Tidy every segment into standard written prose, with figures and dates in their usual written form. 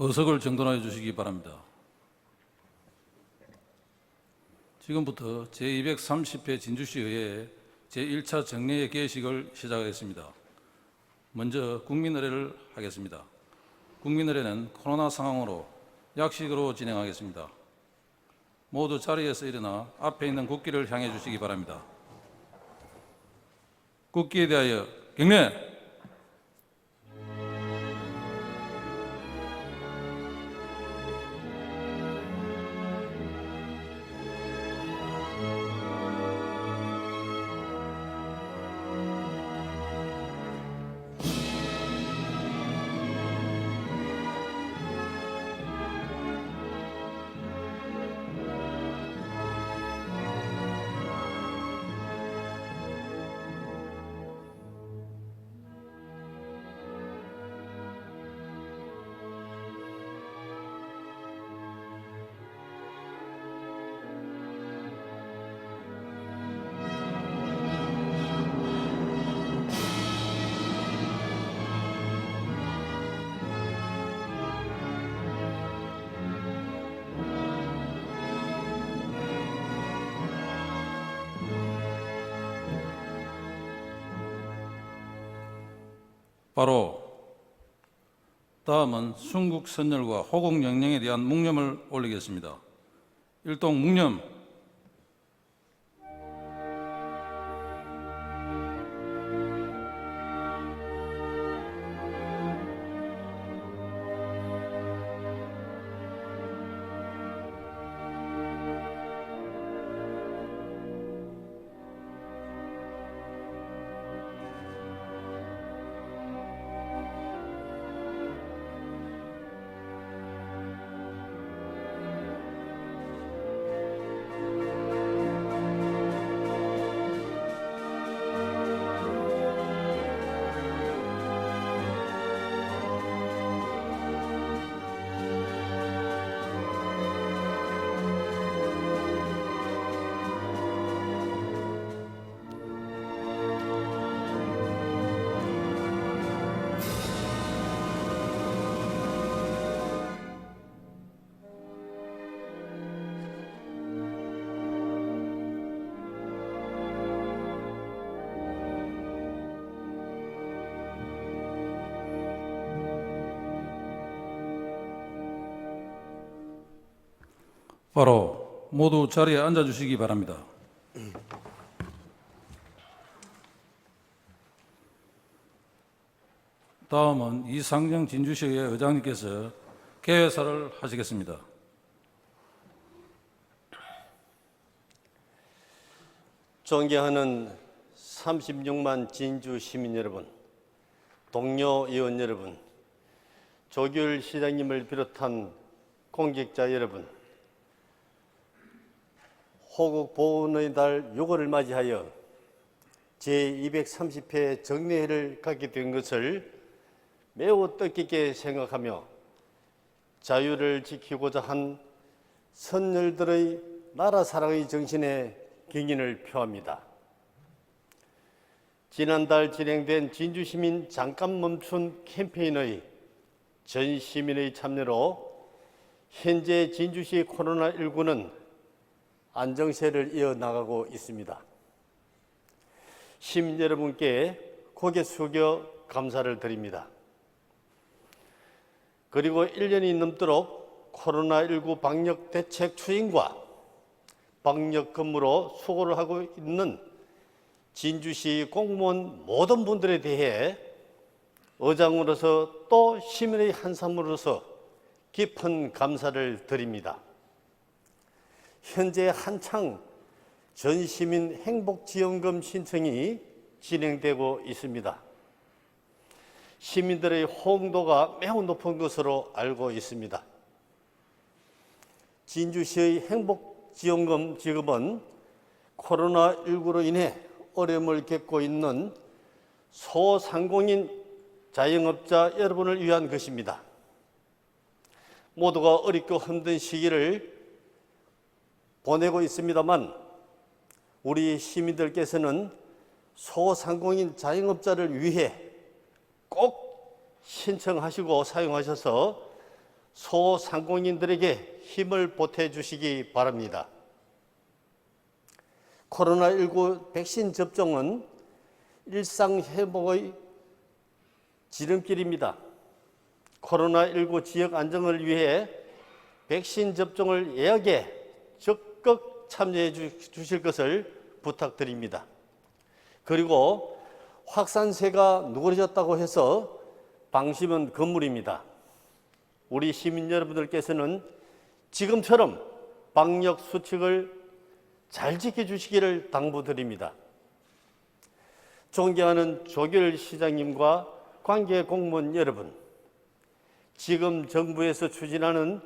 의석을 정돈하여 주시기 바랍니다. 지금부터 제230회 진주시의회 제1차 정례의 개식을 시작하겠습니다. 먼저 국민의례를 하겠습니다. 국민의례는 코로나 상황으로 약식으로 진행하겠습니다. 모두 자리에서 일어나 앞에 있는 국기를 향해 주시기 바랍니다. 국기에 대하여 경례! 바로 다음은 순국 선열과 호국 영령에 대한 묵념을 올리겠습니다. 일동 묵념. 바로 모두 자리에 앉아 주시기 바랍니다. 다음은 이상정 진주시의회 의장님께서 개회사를 하시겠습니다. 존경하는 36만 진주 시민 여러분, 동료 의원 여러분, 조규일 시장님을 비롯한 공직자 여러분, 호국 보훈의 달 6월을 맞이하여 제230회 정례회를 갖게 된 것을 매우 뜻깊게 생각하며 자유를 지키고자 한 선열들의 나라 사랑의 정신에 경의를 표합니다. 지난달 진행된 진주시민 잠깐 멈춘 캠페인의 전 시민의 참여로 현재 진주시 코로나19는 안정세를 이어나가고 있습니다. 시민 여러분께 고개 숙여 감사를 드립니다. 그리고 1년이 넘도록 코로나19 방역 대책 추진과 방역 근무로 수고를 하고 있는 진주시 공무원 모든 분들에 대해 의장으로서 또 시민의 한 사람으로서 깊은 감사를 드립니다. 현재 한창 전시민 행복지원금 신청이 진행되고 있습니다. 시민들의 호응도가 매우 높은 것으로 알고 있습니다. 진주시의 행복지원금 지급은 코로나19로 인해 어려움을 겪고 있는 소상공인 자영업자 여러분을 위한 것입니다. 모두가 어렵고 힘든 시기를 보내고 있습니다만 우리 시민들께서는 소상공인 자영업자를 위해 꼭 신청하시고 사용하셔서 소상공인들에게 힘을 보태주시기 바랍니다. 코로나19 백신 접종은 일상 회복의 지름길입니다. 코로나19 지역 안정을 위해 백신 접종을 예약에 적극 참여해 주실 것을 부탁드립니다. 그리고 확산세가 누그러졌다고 해서 방심은 금물입니다. 우리 시민 여러분들께서는 지금처럼 방역 수칙을 잘 지켜주시기를 당부드립니다. 존경하는 조규열 시장님과 관계 공무원 여러분, 지금 정부에서 추진하는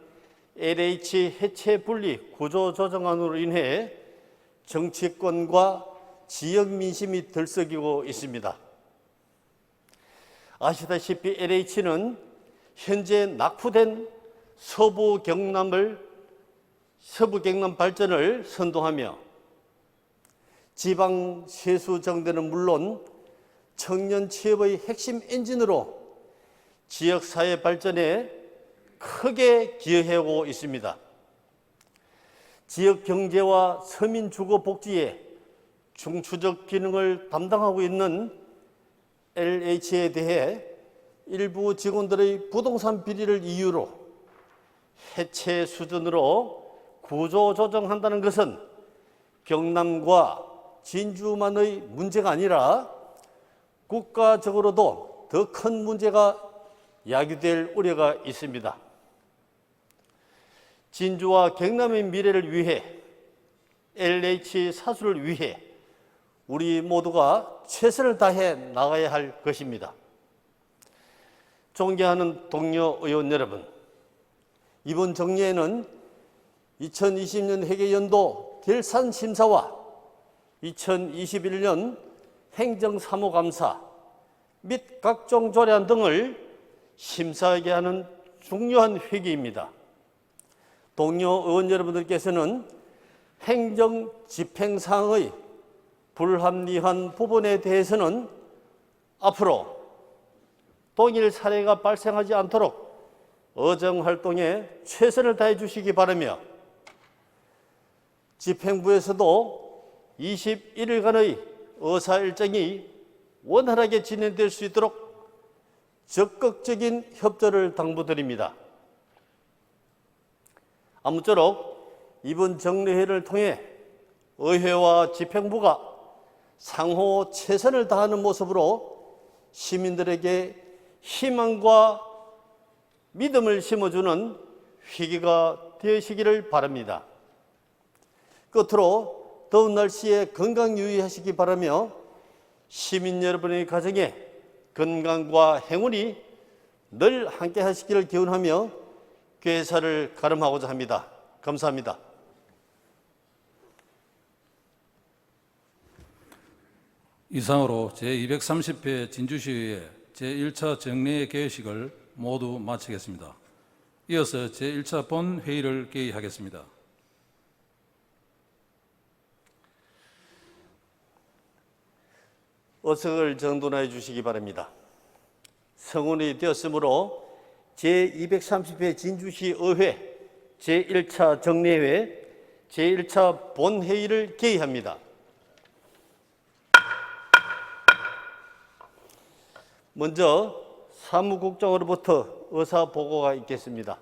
LH 해체 분리 구조조정안으로 인해 정치권과 지역 민심이 들썩이고 있습니다. 아시다시피 LH는 현재 낙후된 서부 경남 발전을 선도하며 지방 세수 정대는 물론 청년 취업의 핵심 엔진으로 지역사회 발전에 크게 기여해오고 있습니다. 지역 경제와 서민 주거 복지에 중추적 기능을 담당하고 있는 LH에 대해 일부 직원들의 부동산 비리를 이유로 해체 수준으로 구조조정한다는 것은 경남과 진주만의 문제가 아니라 국가적으로도 더 큰 문제가 야기될 우려가 있습니다. 진주와 경남의 미래를 위해, LH 사수를 위해 우리 모두가 최선을 다해 나가야 할 것입니다. 존경하는 동료 의원 여러분, 이번 정리에는 2020년 회계연도 결산심사와 2021년 행정사무감사 및 각종 조례안 등을 심사하게 하는 중요한 회기입니다. 동료 의원 여러분들께서는 행정 집행사항의 불합리한 부분에 대해서는 앞으로 동일 사례가 발생하지 않도록 어정활동에 최선을 다해 주시기 바라며, 집행부에서도 21일간의 의사일정이 원활하게 진행될 수 있도록 적극적인 협조를 당부드립니다. 아무쪼록 이번 정례회를 통해 의회와 집행부가 상호 최선을 다하는 모습으로 시민들에게 희망과 믿음을 심어주는 위기가 되시기를 바랍니다. 끝으로 더운 날씨에 건강 유의하시기 바라며 시민 여러분의 가정에 건강과 행운이 늘 함께 하시기를 기원하며 괴사를 가름하고자 합니다. 감사합니다. 이상으로 제230회 진주시의회 제1차 정례 개회식을 모두 마치겠습니다. 이어서 제1차 본회의를 개의하겠습니다. 어석을 정돈해 주시기 바랍니다. 성원이 되었으므로 제230회 진주시 의회 제1차 정례회 제1차 본회의를 개의합니다. 먼저 사무국장으로부터 의사 보고가 있겠습니다.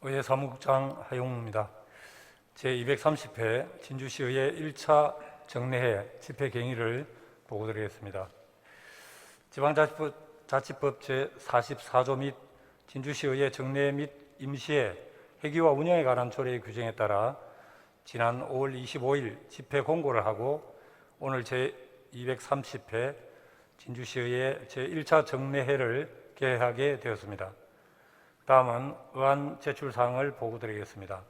의회 사무국장 하용무입니다. 제230회 진주시의회 1차 정례회 집회 경위를 보고드리겠습니다. 지방자치법 제44조 및 진주시의회 정례 및 임시회 회기와 운영에 관한 조례의 규정에 따라 지난 5월 25일 집회 공고를 하고 오늘 제230회 진주시의회 제1차 정례회를 개회하게 되었습니다. 다음은 의안 제출 사항을 보고드리겠습니다.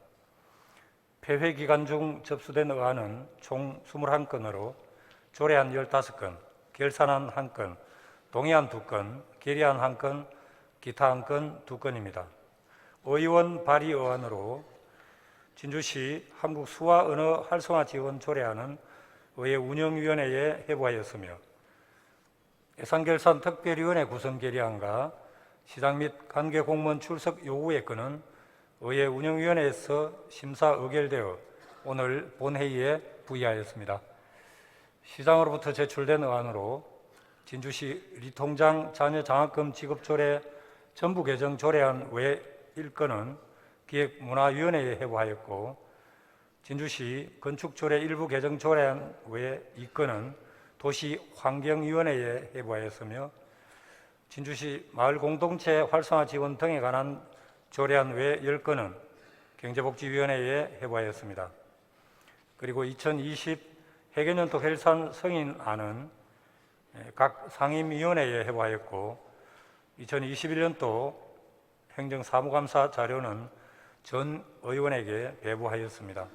폐회 기간 중 접수된 의안은 총 21건으로 조례안 15건, 결산안 1건, 동의안 2건, 결의안 1건, 기타 안건 2건입니다. 의원 발의 의안으로 진주시 한국수화언어 활성화 지원 조례안은 의회 운영위원회에 회부하였으며 예산결산 특별위원회 구성 결의안과 시장 및 관계 공무원 출석 요구의 건은 의회 운영위원회에서 심사 의결되어 오늘 본회의에 부의하였습니다. 시장으로부터 제출된 의안으로 진주시 리통장 자녀장학금 지급조례 전부 개정 조례안 외 1건은 기획문화위원회에 회부하였고 진주시 건축조례 일부 개정 조례안 외 2건은 도시환경위원회에 회부하였으며 진주시 마을공동체 활성화 지원 등에 관한 조례안 외 10건은 경제복지위원회에 회부하였습니다. 그리고 2020 해결연도 결산 승인안은 각 상임위원회에 회부하였고 2021년도 행정사무감사 자료는 전 의원에게 배부하였습니다.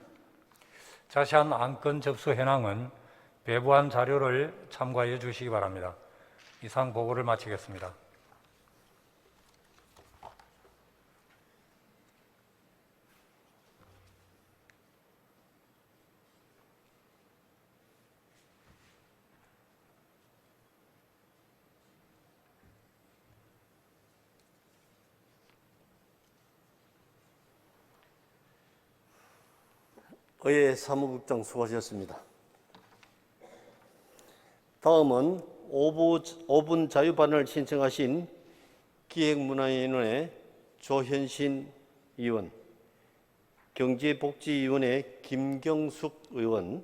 자세한 안건 접수 현황은 배부한 자료를 참고하여 주시기 바랍니다. 이상 보고를 마치겠습니다. 의회 사무국장 수고하셨습니다. 다음은 5분 자유발언을 신청하신 기획문화위원회 조현신 의원, 경제복지위원회 김경숙 의원,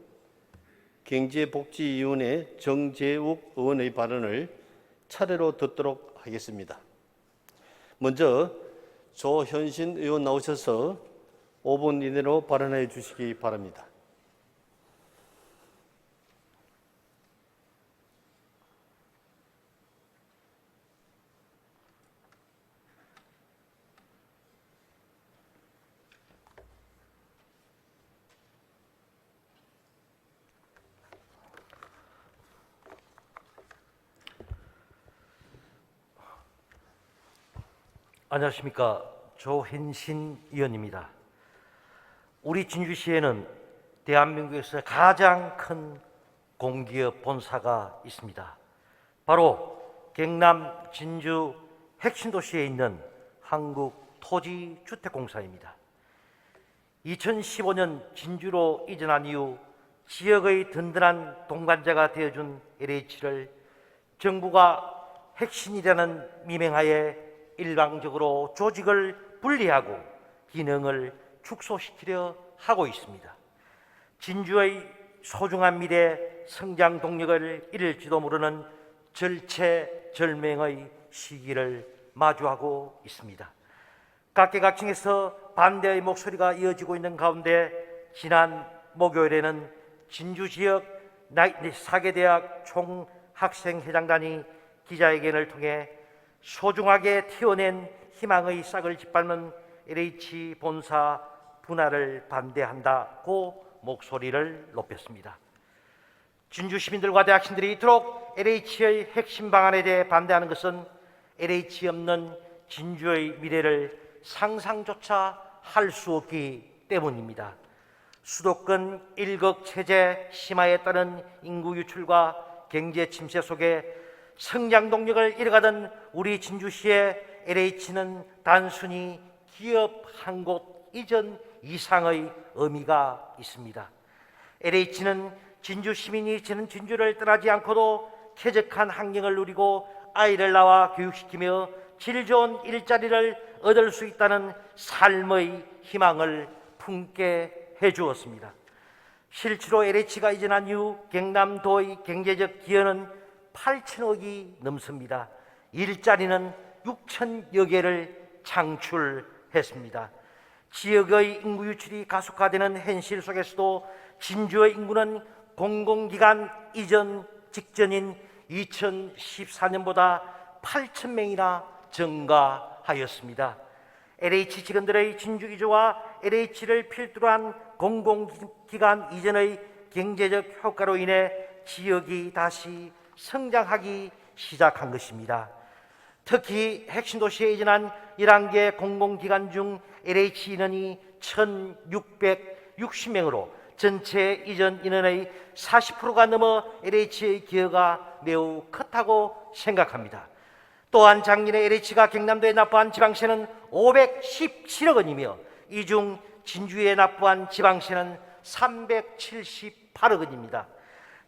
경제복지위원회 정재욱 의원의 발언을 차례로 듣도록 하겠습니다. 먼저 조현신 의원 나오셔서 5분 이내로 발언해 주시기 바랍니다. 안녕하십니까. 조현신 의원입니다. 우리 진주시에는 대한민국에서 가장 큰 공기업 본사가 있습니다. 바로 경남 진주 핵심도시에 있는 한국토지주택공사입니다. 2015년 진주로 이전한 이후 지역의 든든한 동반자가 되어준 LH를 정부가 핵심이라는 미명하에 일방적으로 조직을 분리하고 기능을 축소시키려 하고 있습니다. 진주의 소중한 미래 성장 동력을 잃을지도 모르는 절체절명의 시기를 마주하고 있습니다. 각계각층에서 반대의 목소리가 이어지고 있는 가운데 지난 목요일에는 진주 지역 4개 대학 총학생회장단이 기자회견을 통해 소중하게 태어낸 희망의 싹을 짓밟는 LH 본사 분할을 반대한다고 목소리를 높였습니다. 진주 시민들과 대학생들이 이토록 LH의 핵심 방안에 대해 반대하는 것은 LH 없는 진주의 미래를 상상조차 할 수 없기 때문입니다. 수도권 일극 체제 심화에 따른 인구 유출과 경제 침체 속에 성장 동력을 잃어가던 우리 진주시의 LH는 단순히 기업 한 곳 이전 이상의 의미가 있습니다. LH는 진주 시민이 저는 진주를 떠나지 않고도 쾌적한 환경을 누리고 아이를 낳아 교육시키며 질 좋은 일자리를 얻을 수 있다는 삶의 희망을 품게 해주었습니다. 실제로 LH가 이전한 이후 경남도의 경제적 기여는 8천억이 넘습니다. 일자리는 6천여 개를 창출했습니다. 지역의 인구 유출이 가속화되는 현실 속에서도 진주의 인구는 공공기관 이전 직전인 2014년보다 8,000명이나 증가하였습니다. LH 직원들의 진주 이주와 LH를 필두로 한 공공기관 이전의 경제적 효과로 인해 지역이 다시 성장하기 시작한 것입니다. 특히 핵심 도시에 이전한 11개 공공기관 중 LH 인원이 1,660명으로 전체 이전 인원의 40%가 넘어 LH의 기여가 매우 컸다고 생각합니다. 또한 작년에 LH가 경남도에 납부한 지방세는 517억 원이며 이 중 진주에 납부한 지방세는 378억 원입니다.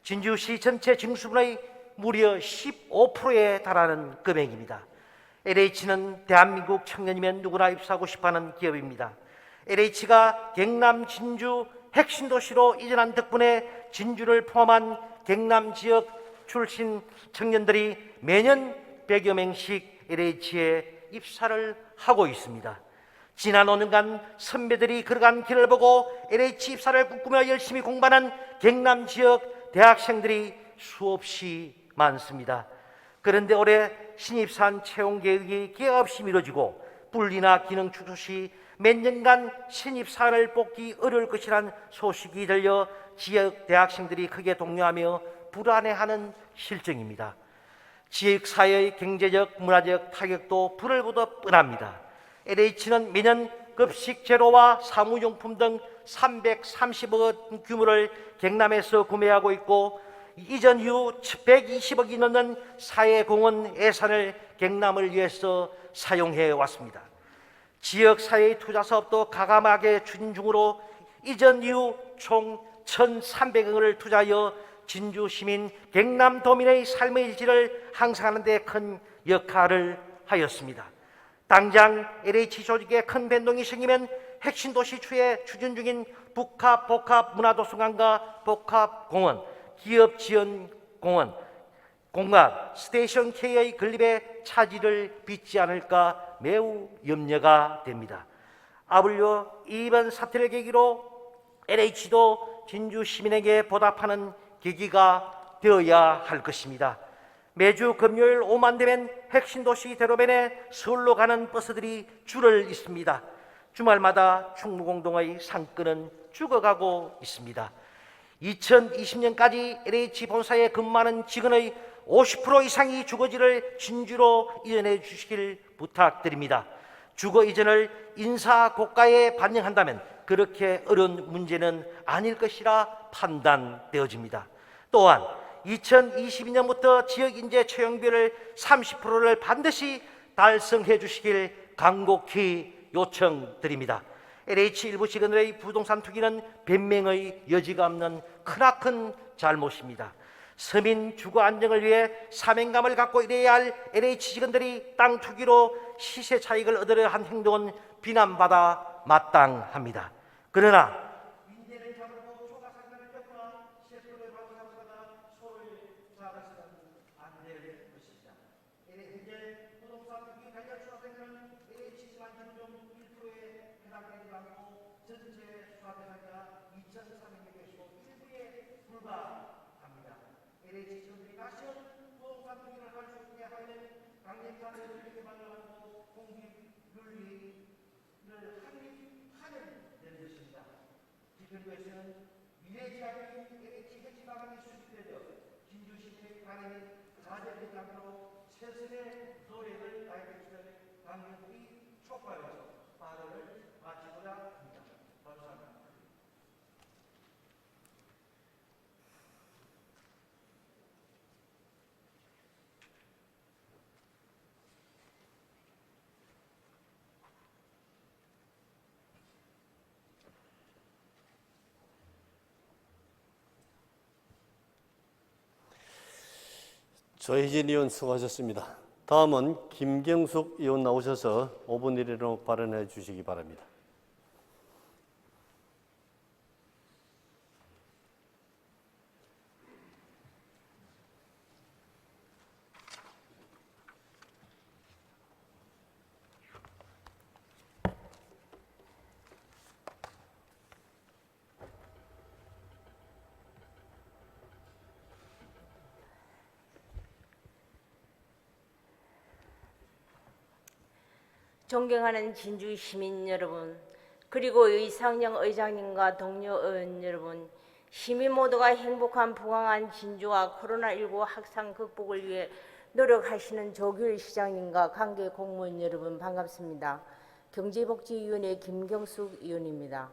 진주시 전체 징수분의 무려 15%에 달하는 금액입니다. LH는 대한민국 청년이면 누구나 입사하고 싶어하는 기업입니다. LH가 경남 진주 핵심 도시로 이전한 덕분에 진주를 포함한 경남 지역 출신 청년들이 매년 100여 명씩 LH에 입사를 하고 있습니다. 지난 5년간 선배들이 걸어간 길을 보고 LH 입사를 꿈꾸며 열심히 공부하는 경남 지역 대학생들이 수없이 많습니다. 그런데 올해 신입사원 채용 계획이 기약 없이 미뤄지고 분리나 기능 축소 시 몇 년간 신입사원을 뽑기 어려울 것이란 소식이 들려 지역 대학생들이 크게 동요하며 불안해하는 실정입니다. 지역사회의 경제적, 문화적 타격도 불을 보듯 뻔합니다. LH는 매년 급식 재료와 사무용품 등 330억 원 규모를 경남에서 구매하고 있고 이전 이후 120억이 넘는 사회공헌 예산을 경남을 위해서 사용해 왔습니다. 지역사회의 투자사업도 가감하게 추진 중으로 이전 이후 총 1,300억 원을 투자하여 진주 시민, 경남 도민의 삶의 질을 향상하는 데 큰 역할을 하였습니다. 당장 LH 조직에 큰 변동이 생기면 핵심 도시 추에 추진 중인 복합 문화도서관과 복합공원, 기업 지원 공원, 공간, 스테이션 K의 건립에 차질을 빚지 않을까 매우 염려가 됩니다. 아울러 이번 사태를 계기로 LH도 진주 시민에게 보답하는 계기가 되어야 할 것입니다. 매주 금요일 오후만 되면 핵심 도시 대로변에 서울로 가는 버스들이 줄을 잇습니다. 주말마다 충무공동의 상권은 죽어가고 있습니다. 2020년까지 LH 본사에 근무하는 직원의 50% 이상이 주거지를 진주로 이전해 주시길 부탁드립니다. 주거 이전을 인사 고가에 반영한다면 그렇게 어려운 문제는 아닐 것이라 판단되어집니다. 또한 2022년부터 지역인재 채용비율을 30%를 반드시 달성해 주시길 간곡히 요청드립니다. LH 일부 직원들의 부동산 투기는 변명의 여지가 없는 크나큰 잘못입니다. 서민 주거 안정을 위해 사명감을 갖고 일해야 할 LH 직원들이 땅 투기로 시세 차익을 얻으려 한 행동은 비난받아 마땅합니다. 그러나 인재를 잡고 초과상관을 쫓거나 시세표를 발굴하거나 소를 잡아서는 안 될 것입니다. 현재 부동산 투기 관련 수사대상은 LH지만 중 1%에 해당되지 않고 전체 수사 대상자 2,300명이고 일부에 불과합니다. LH 직원들이 다시 부동산 투기를 할 수 있게 하는 강력한 조직을 마련하고 공직윤리를 확립하는 것입니다. 지금에서는 미래지향적인 LH 핵심 방안이 수립되어 진주시민의 가능이 가져되지 않도록 최선의 노력을 다하겠음을 강력히 촉구하여서 발언을 마치고자 합니다. 감사합니다. 조혜진 의원 수고하셨습니다. 다음은 김경숙 의원 나오셔서 5분 이내로 발언해 주시기 바랍니다. 존경하는 진주 시민 여러분, 그리고 이상영 의장님과 동료 의원 여러분, 시민 모두가 행복한 부강한 진주와 코로나19 확산 극복을 위해 노력하시는 조규일 시장님과 관계 공무원 여러분 반갑습니다. 경제복지위원회 김경숙 의원입니다.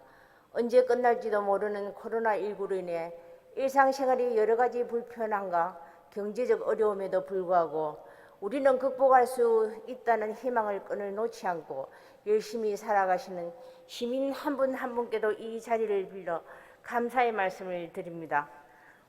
언제 끝날지도 모르는 코로나19로 인해 일상생활이 여러 가지 불편함과 경제적 어려움에도 불구하고 우리는 극복할 수 있다는 희망을 끈을 놓지 않고 열심히 살아가시는 시민 한 분 한 분께도 이 자리를 빌려 감사의 말씀을 드립니다.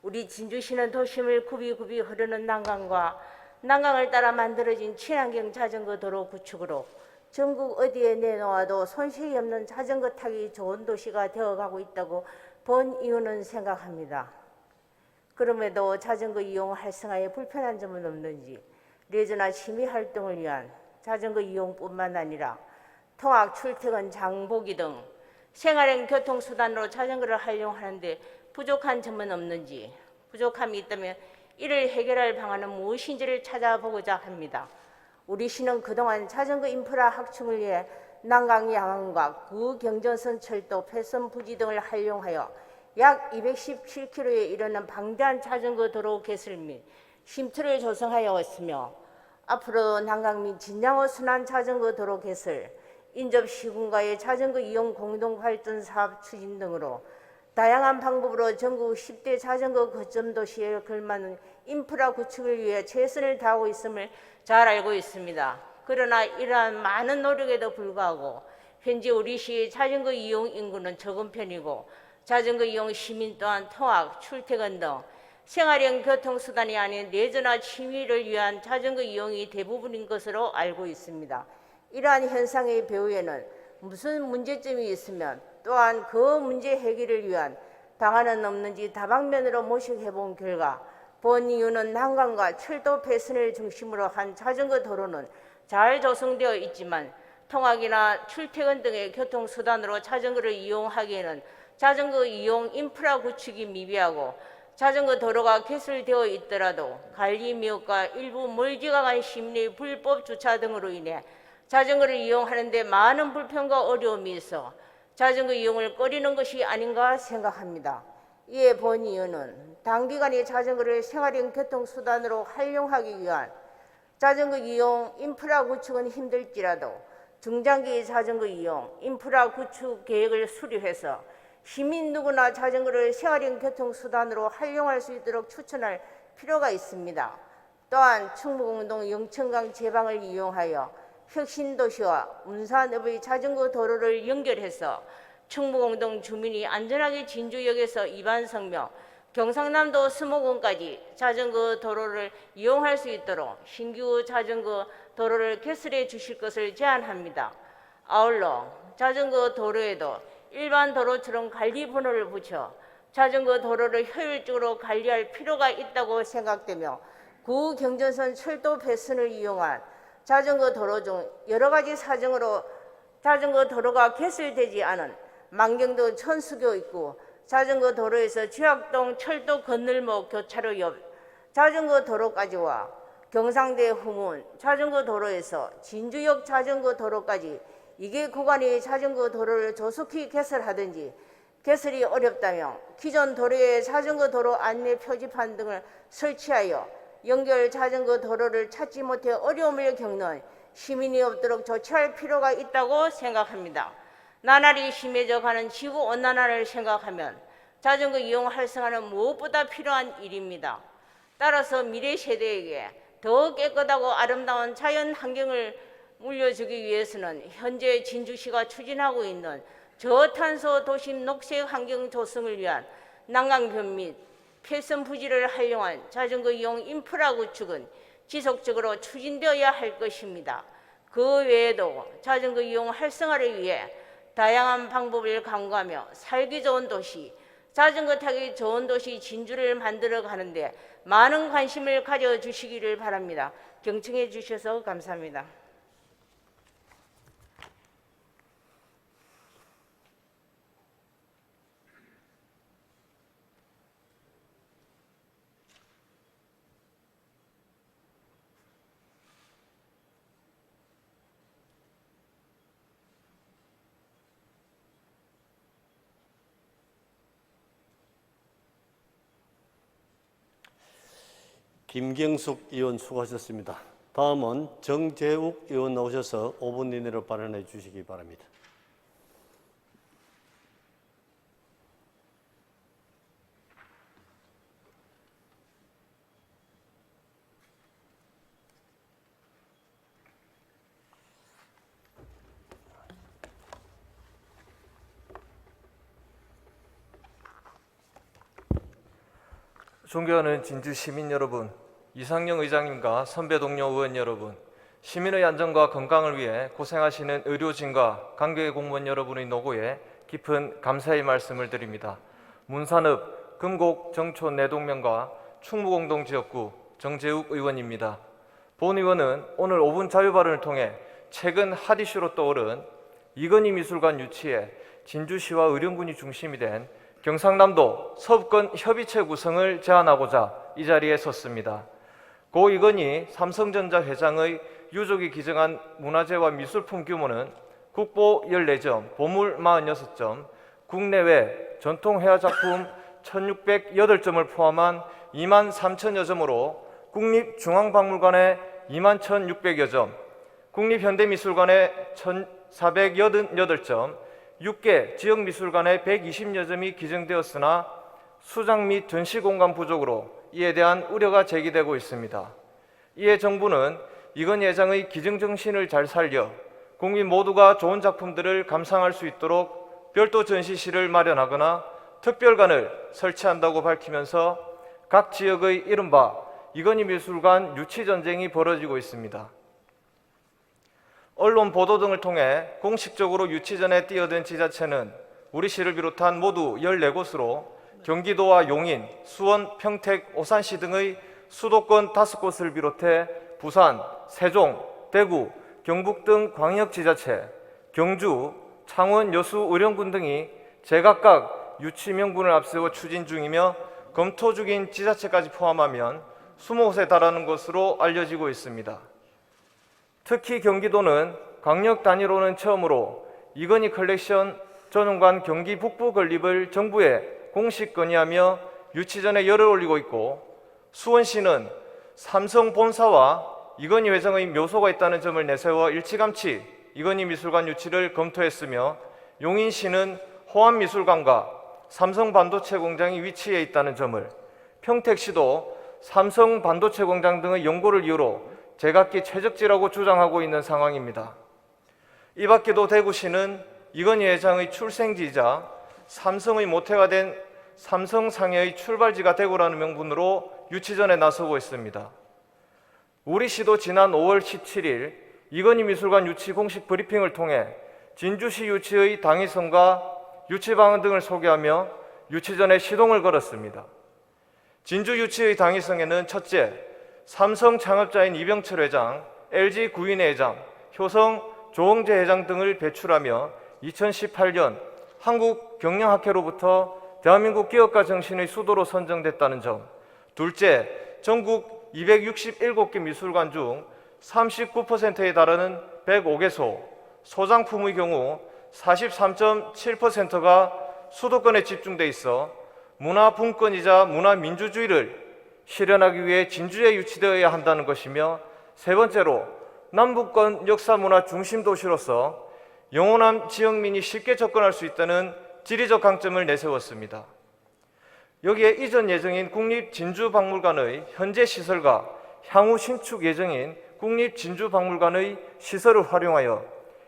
우리 진주시는 도심을 굽이굽이 흐르는 난강과 난강을 따라 만들어진 친환경 자전거 도로 구축으로 전국 어디에 내놓아도 손색이 없는 자전거 타기 좋은 도시가 되어가고 있다고 본 이유는 생각합니다. 그럼에도 자전거 이용 활성화에 불편한 점은 없는지 레저나 취미 활동을 위한 자전거 이용뿐만 아니라 통학, 출퇴근, 장보기 등 생활형 교통수단으로 자전거를 활용하는데 부족한 점은 없는지, 부족함이 있다면 이를 해결할 방안은 무엇인지를 찾아보고자 합니다. 우리 시는 그동안 자전거 인프라 확충을 위해 난강 양안과 구경전선 철도, 폐선 부지 등을 활용하여 약 217km에 이르는 방대한 자전거 도로 개설 및 쉼터를 조성하여 왔으며 앞으로 난강 및 진양호 순환 자전거 도로 개설, 인접 시군과의 자전거 이용 공동 발전 사업 추진 등으로 다양한 방법으로 전국 10대 자전거 거점 도시에 걸맞는 인프라 구축을 위해 최선을 다하고 있음을 잘 알고 있습니다. 그러나 이러한 많은 노력에도 불구하고 현재 우리 시의 자전거 이용 인구는 적은 편이고 자전거 이용 시민 또한 통학, 출퇴근 등 생활형 교통수단이 아닌 레저나 취미를 위한 자전거 이용이 대부분인 것으로 알고 있습니다. 이러한 현상의 배후에는 무슨 문제점이 있으면 또한 그 문제 해결을 위한 방안은 없는지 다방면으로 모색해본 결과 본 이유는 난강과 철도 폐선을 중심으로 한 자전거 도로는 잘 조성되어 있지만 통학이나 출퇴근 등의 교통수단으로 자전거를 이용하기에는 자전거 이용 인프라 구축이 미비하고 자전거 도로가 개설되어 있더라도 관리 미흡과 일부 멀지가 간 시민의 불법 주차 등으로 인해 자전거를 이용하는 데 많은 불편과 어려움이 있어 자전거 이용을 꺼리는 것이 아닌가 생각합니다. 이에 본 이유는 단기간에 자전거를 생활형 교통수단으로 활용하기 위한 자전거 이용 인프라 구축은 힘들지라도 중장기 자전거 이용 인프라 구축 계획을 수립해서 시민 누구나 자전거를 생활형 교통수단으로 활용할 수 있도록 추천할 필요가 있습니다. 또한 충무공동 영천강 제방을 이용하여 혁신도시와 운산읍의 자전거 도로를 연결해서 충무공동 주민이 안전하게 진주역에서 이반성명, 경상남도 수목원까지 자전거 도로를 이용할 수 있도록 신규 자전거 도로를 개설해 주실 것을 제안합니다. 아울러 자전거 도로에도 일반 도로처럼 관리 번호를 붙여 자전거 도로를 효율적으로 관리할 필요가 있다고 생각되며 구경전선 철도 폐선을 이용한 자전거 도로 중 여러 가지 사정으로 자전거 도로가 개설되지 않은 만경도 천수교 입구, 자전거 도로에서 지학동 철도 건널목 교차로 옆 자전거 도로까지와 경상대 후문 자전거 도로에서 진주역 자전거 도로까지 이개 구간의 자전거 도로를 조속히 개설하든지 개설이 어렵다면 기존 도로에 자전거 도로 안내 표지판 등을 설치하여 연결 자전거 도로를 찾지 못해 어려움을 겪는 시민이 없도록 조치할 필요가 있다고 생각합니다. 나날이 심해져 가는 지구온난화를 생각하면 자전거 이용 활성화는 무엇보다 필요한 일입니다. 따라서 미래 세대에게 더 깨끗하고 아름다운 자연 환경을 물려주기 위해서는 현재 진주시가 추진하고 있는 저탄소 도심 녹색 환경 조성을 위한 난강변 및 폐선 부지를 활용한 자전거 이용 인프라 구축은 지속적으로 추진되어야 할 것입니다. 그 외에도 자전거 이용 활성화를 위해 다양한 방법을 강구하며 살기 좋은 도시, 자전거 타기 좋은 도시 진주를 만들어 가는데 많은 관심을 가져주시기를 바랍니다. 경청해 주셔서 감사합니다. 김경숙 의원 수고하셨습니다. 다음은 정재욱 의원 나오셔서 5분 이내로 발언해 주시기 바랍니다. 존경하는 진주 시민 여러분, 이상영 의장님과 선배 동료 의원 여러분, 시민의 안전과 건강을 위해 고생하시는 의료진과 관계 공무원 여러분의 노고에 깊은 감사의 말씀을 드립니다. 문산읍 금곡 정촌 내동면과 충무공동지역구 정재욱 의원입니다. 본 의원은 오늘 5분 자유발언을 통해 최근 핫 이슈로 떠오른 이건희 미술관 유치에 진주시와 의령군이 중심이 된 경상남도 서부권 협의체 구성을 제안하고자 이 자리에 섰습니다. 고 이건희 삼성전자 회장의 유족이 기증한 문화재와 미술품 규모는 국보 14점, 보물 46점, 국내외 전통회화작품 1608점을 포함한 23,000여 점으로 국립중앙박물관에 21,600여 점, 국립현대미술관에 1,488점, 6개 지역미술관에 120여 점이 기증되었으나 수장 및 전시공간 부족으로 이에 대한 우려가 제기되고 있습니다. 이에 정부는 이건희 회장의 기증 정신을 잘 살려 국민 모두가 좋은 작품들을 감상할 수 있도록 별도 전시실을 마련하거나 특별관을 설치한다고 밝히면서 각 지역의 이른바 이건희 미술관 유치 전쟁이 벌어지고 있습니다. 언론 보도 등을 통해 공식적으로 유치전에 뛰어든 지자체는 우리 시를 비롯한 모두 14곳으로 경기도와 용인, 수원, 평택, 오산시 등의 수도권 5곳을 비롯해 부산, 세종, 대구, 경북 등 광역지자체, 경주, 창원, 여수, 의령군 등이 제각각 유치 명분을 앞세워 추진 중이며 검토 중인 지자체까지 포함하면 20곳에 달하는 것으로 알려지고 있습니다. 특히 경기도는 광역 단위로는 처음으로 이건희 컬렉션 전용관 경기 북부 건립을 정부에 공식 건의하며 유치전에 열을 올리고 있고, 수원시는 삼성 본사와 이건희 회장의 묘소가 있다는 점을 내세워 일찌감치 이건희 미술관 유치를 검토했으며, 용인시는 호암미술관과 삼성 반도체 공장이 위치해 있다는 점을, 평택시도 삼성 반도체 공장 등의 연고를 이유로 제각기 최적지라고 주장하고 있는 상황입니다. 이 밖에도 대구시는 이건희 회장의 출생지이자 삼성의 모태가 된 삼성상해의 출발지가 대구라는 명분으로 유치전에 나서고 있습니다. 우리 시도 지난 5월 17일 이건희 미술관 유치 공식 브리핑을 통해 진주시 유치의 당위성과 유치 방안 등을 소개하며 유치전에 시동을 걸었습니다. 진주 유치의 당위성에는 첫째, 삼성 창업자인 이병철 회장, LG 구인회 회장, 효성 조홍재 회장 등을 배출하며 2018년 한국경영학회로부터 대한민국 기업가 정신의 수도로 선정됐다는 점. 둘째, 전국 267개 미술관 중 39%에 달하는 105개소, 소장품의 경우 43.7%가 수도권에 집중돼 있어 문화분권이자 문화민주주의를 실현하기 위해 진주에 유치되어야 한다는 것이며, 세 번째로 남북권 역사문화 중심 도시로서 영호남 지역민이 쉽게 접근할 수 있다는 지리적 강점을 내세웠습니다. 여기에 이전 예정인 국립진주박물관의 현재 시설과 향후 신축 예정인 국립진주박물관의 시설을 활용하여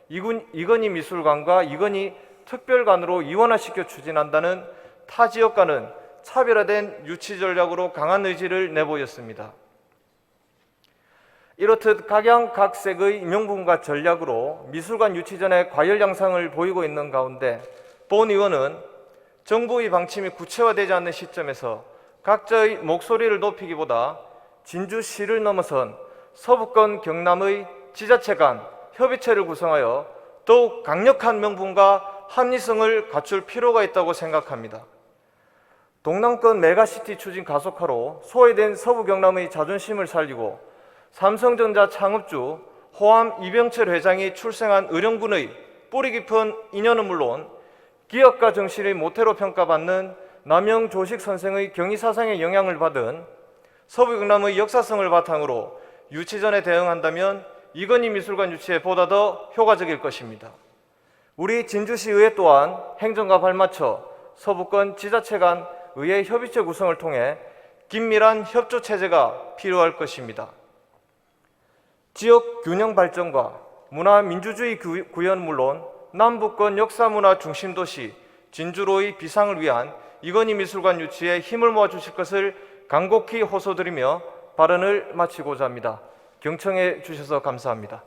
이건희 미술관과 이건희 특별관으로 이원화시켜 추진한다는 타 지역과는 차별화된 유치 전략으로 강한 의지를 내보였습니다. 이렇듯 각양각색의 명분과 전략으로 미술관 유치전에 과열 양상을 보이고 있는 가운데, 본 의원은 정부의 방침이 구체화되지 않는 시점에서 각자의 목소리를 높이기보다 진주시를 넘어선 서부권 경남의 지자체 간 협의체를 구성하여 더욱 강력한 명분과 합리성을 갖출 필요가 있다고 생각합니다. 동남권 메가시티 추진 가속화로 소외된 서부 경남의 자존심을 살리고 삼성전자 창업주 호암 이병철 회장이 출생한 의령군의 뿌리 깊은 인연은 물론 기업가 정신의 모태로 평가받는 남영조식 선생의 경의사상에 영향을 받은 서부경남의 역사성을 바탕으로 유치전에 대응한다면 이건희 미술관 유치에 보다 더 효과적일 것입니다. 우리 진주시의회 또한 행정과 발맞춰 서부권 지자체 간 의회 협의체 구성을 통해 긴밀한 협조 체제가 필요할 것입니다. 지역 균형 발전과 문화 민주주의 구현 물론 남부권 역사문화 중심도시 진주로의 비상을 위한 이건희 미술관 유치에 힘을 모아 주실 것을 간곡히 호소드리며 발언을 마치고자 합니다. 경청해 주셔서 감사합니다.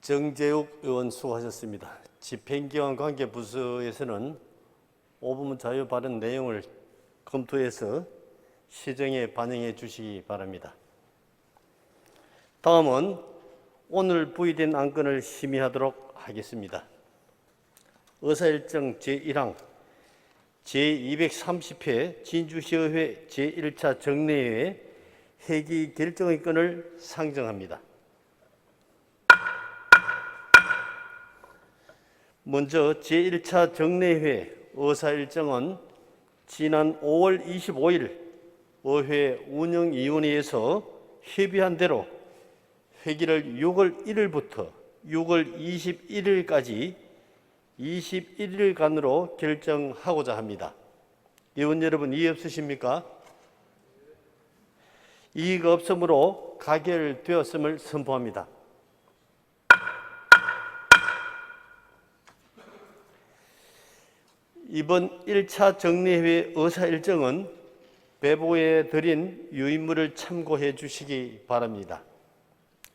정재욱 의원 수고하셨습니다. 집행기관 관계 부서에서는 5부문 자유 발언 내용을 검토해서 시정에 반영해 주시기 바랍니다. 다음은 오늘 부의된 안건을 심의하도록 하겠습니다. 의사일정 제1항 제230회 진주시의회 제1차 정례회 회기 결정의 건을 상정합니다. 먼저 제1차 정례회 의사일정은 지난 5월 25일 의회 운영위원회에서 협의한 대로 회기를 6월 1일부터 6월 21일까지 21일간으로 결정하고자 합니다. 의원 여러분, 이의 없으십니까? 이의가 없으므로 가결되었음을 선포합니다. 이번 1차 정례회 의사일정은 배보에 드린 유인물을 참고해 주시기 바랍니다.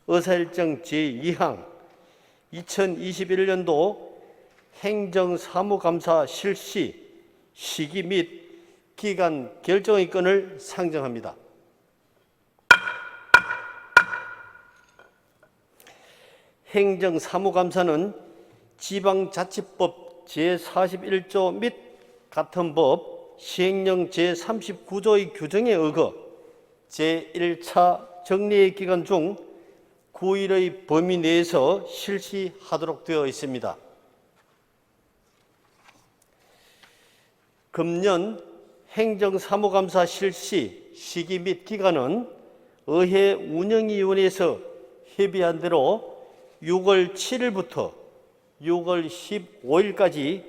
의사일정 제2항 2021년도 행정사무감사 실시 시기 및 기간 결정의 건을 상정합니다. 행정사무감사는 지방자치법 제41조 및 같은 법 시행령 제39조의 규정에 의거 제1차 정례 기간 중 9일의 범위 내에서 실시하도록 되어 있습니다. 금년 행정사무감사 실시 시기 및 기간은 의회 운영위원회에서 협의한 대로 6월 7일부터 6월 15일까지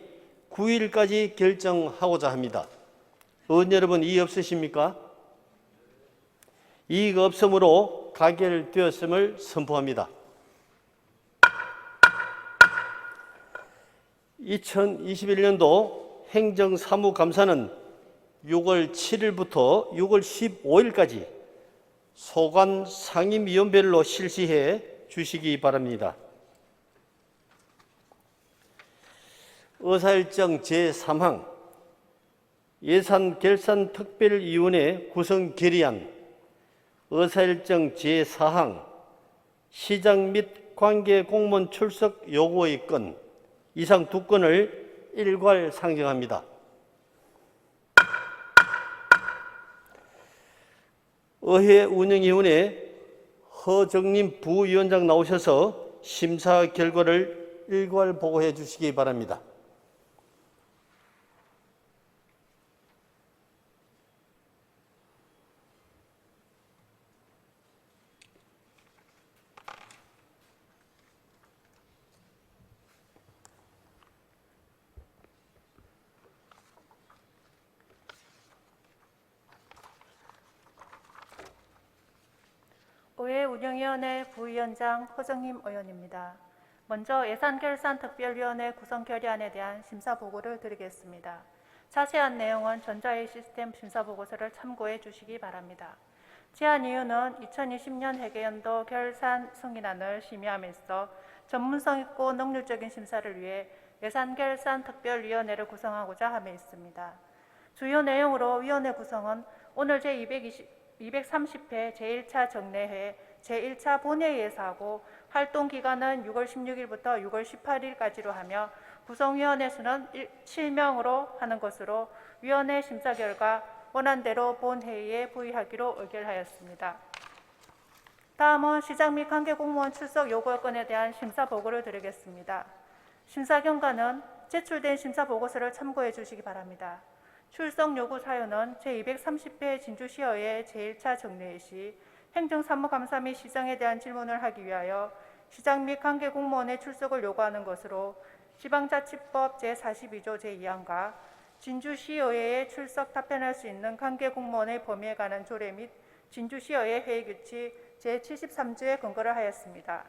9일까지 결정하고자 합니다. 의원 여러분, 이의 없으십니까? 이의가 없으므로 가결되었음을 선포합니다. 2021년도 행정사무감사는 6월 7일부터 6월 15일까지 소관 상임위원별로 실시해 주시기 바랍니다. 의사일정 제3항 예산결산특별위원회 구성 결의안 의사일정 제4항 시장 및 관계공무원 출석 요구의 건 이상 두 건을 일괄 상정합니다. 의회 운영위원회 허정림 부위원장 나오셔서 심사 결과를 일괄 보고해 주시기 바랍니다. 의회 운영위원회 부위원장 허정림 의원입니다. 먼저 예산결산특별위원회 구성 결의안에 대한 심사보고를 드리겠습니다. 자세한 내용은 전자회의 시스템 심사보고서를 참고해 주시기 바랍니다. 제안 이유는 2020년 회계연도 결산 승인안을 심의함에서 전문성 있고 능률적인 심사를 위해 예산결산특별위원회를 구성하고자 함에 있습니다. 주요 내용으로 위원회 구성은 오늘 제230회 제1차 정례회 제1차 본회의에서 하고 활동 기간은 6월 16일부터 6월 18일까지로 하며 구성위원회 수는 7명으로 하는 것으로 위원회 심사 결과 원안대로 본회의에 부의하기로 의결하였습니다. 다음은 시장 및 관계 공무원 출석 요구 건에 대한 심사 보고를 드리겠습니다. 심사 경과는 제출된 심사 보고서를 참고해 주시기 바랍니다. 출석 요구 사유는 제230회 진주시의회 제1차 정례회 시 행정사무감사 및 시장에 대한 질문을 하기 위하여 시장 및 관계 공무원의 출석을 요구하는 것으로 지방자치법 제42조 제2항과 진주시의회에 출석 답변할 수 있는 관계 공무원의 범위에 관한 조례 및 진주시의회 회의규칙 제73조에 근거를 하였습니다.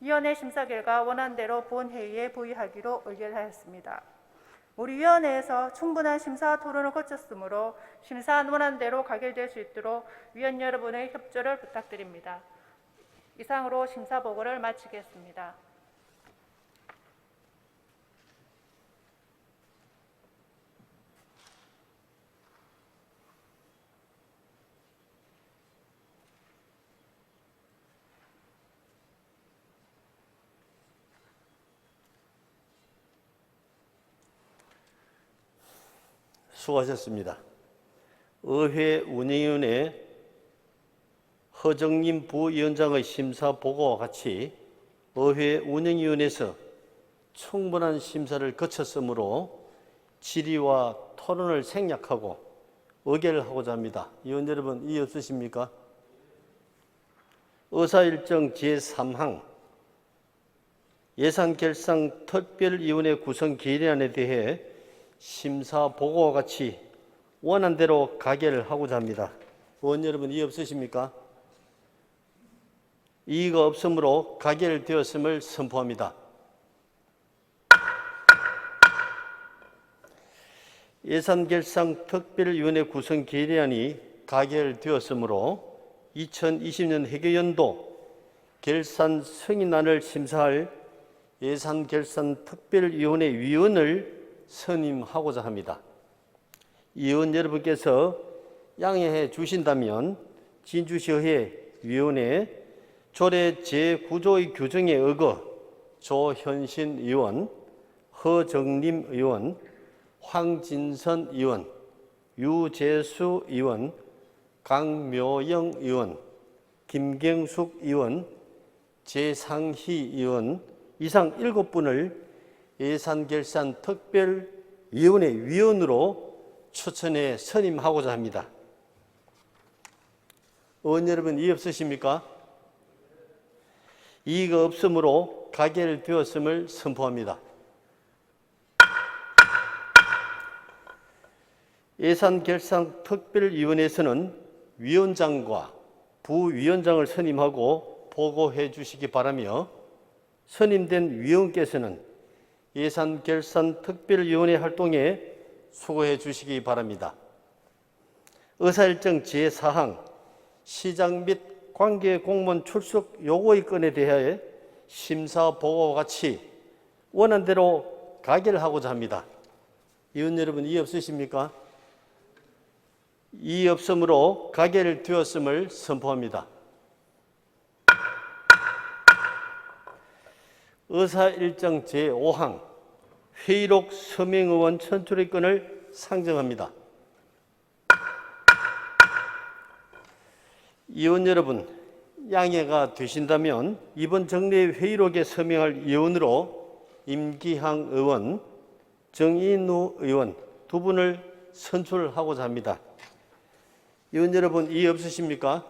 위원회 심사 결과 원안대로 본회의에 부의하기로 의결하였습니다. 우리 위원회에서 충분한 심사 토론을 거쳤으므로 심사한 원안대로 가결될 수 있도록 위원 여러분의 협조를 부탁드립니다. 이상으로 심사 보고를 마치겠습니다. 수고하셨습니다. 의회 운영위원회 허정님 부위원장의 심사 보고와 같이 의회 운영위원회에서 충분한 심사를 거쳤으므로 질의와 토론을 생략하고 의결하고자 합니다. 위원 여러분, 이의 없으십니까? 의사일정 제3항 예산결산 특별위원회 구성 결의안에 대해 심사 보고와 같이 원안대로 가결하고자 합니다. 의원 여러분, 이의 없으십니까? 이의가 없으므로 가결되었음을 선포합니다. 예산결산 특별위원회 구성 결의안이 가결되었으므로 2020년 회계연도 결산 승인안을 심사할 예산결산 특별위원회 위원을 선임하고자 합니다. 위원 여러분께서 양해해 주신다면 진주시의회 위원회 조례 제9조의 규정에 의거 조현신 의원, 허정림 의원, 황진선 의원, 유재수 의원, 강묘영 의원, 김경숙 의원, 재상희 의원 이상 7분을 예산결산 특별위원회 위원으로 추천해 선임하고자 합니다. 의원 여러분, 이의 없으십니까? 이의가 없으므로 가결되었음을 선포합니다. 예산결산 특별위원회에서는 위원장과 부위원장을 선임하고 보고해 주시기 바라며 선임된 위원께서는 예산결산특별위원회 활동에 수고해 주시기 바랍니다. 의사일정 제4항 시장 및 관계공무원 출석 요구의 건에 대하여 심사 보고와 같이 원안대로 가결하고자 합니다. 위원 여러분, 이의 없으십니까? 이의 없으므로 가결되었음을 선포합니다. 의사일정 제5항 회의록 서명의원 선출의 건을 상정합니다. 위원 여러분, 양해가 되신다면 이번 정례 회의록에 서명할 위원으로 임기항 의원, 정인우 의원 두 분을 선출하고자 합니다. 위원 여러분, 이의 없으십니까?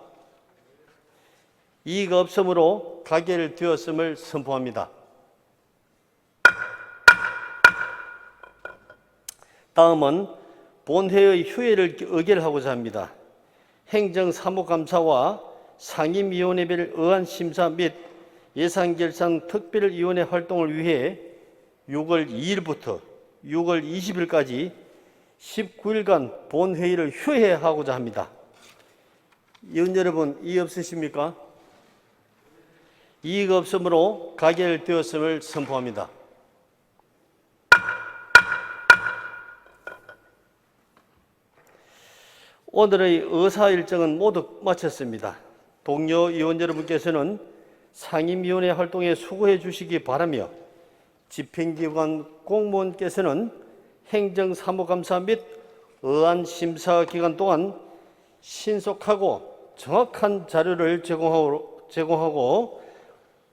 이의가 없으므로 가결되었음을 선포합니다. 다음은 본회의 휴회를 의결하고자 합니다. 행정사무감사와 상임위원회별 의안심사 및 예산결산 특별위원회 활동을 위해 6월 2일부터 6월 20일까지 19일간 본회의를 휴회하고자 합니다. 위원 여러분, 이의 없으십니까? 이의가 없으므로 가결되었음을 선포합니다. 오늘의 의사일정은 모두 마쳤습니다. 동료 위원 여러분께서는 상임위원회 활동에 수고해 주시기 바라며 집행기관 공무원께서는 행정사무감사 및 의안심사 기간 동안 신속하고 정확한 자료를 제공하고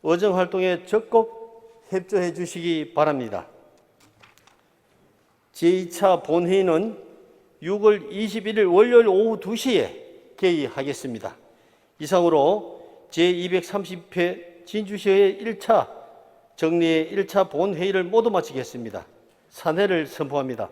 의정활동에 적극 협조해 주시기 바랍니다. 제2차 본회의는 6월 21일 월요일 오후 2시에 개의하겠습니다. 이상으로 제230회 진주시의 1차 정례 1차 본회의를 모두 마치겠습니다. 산회를 선포합니다.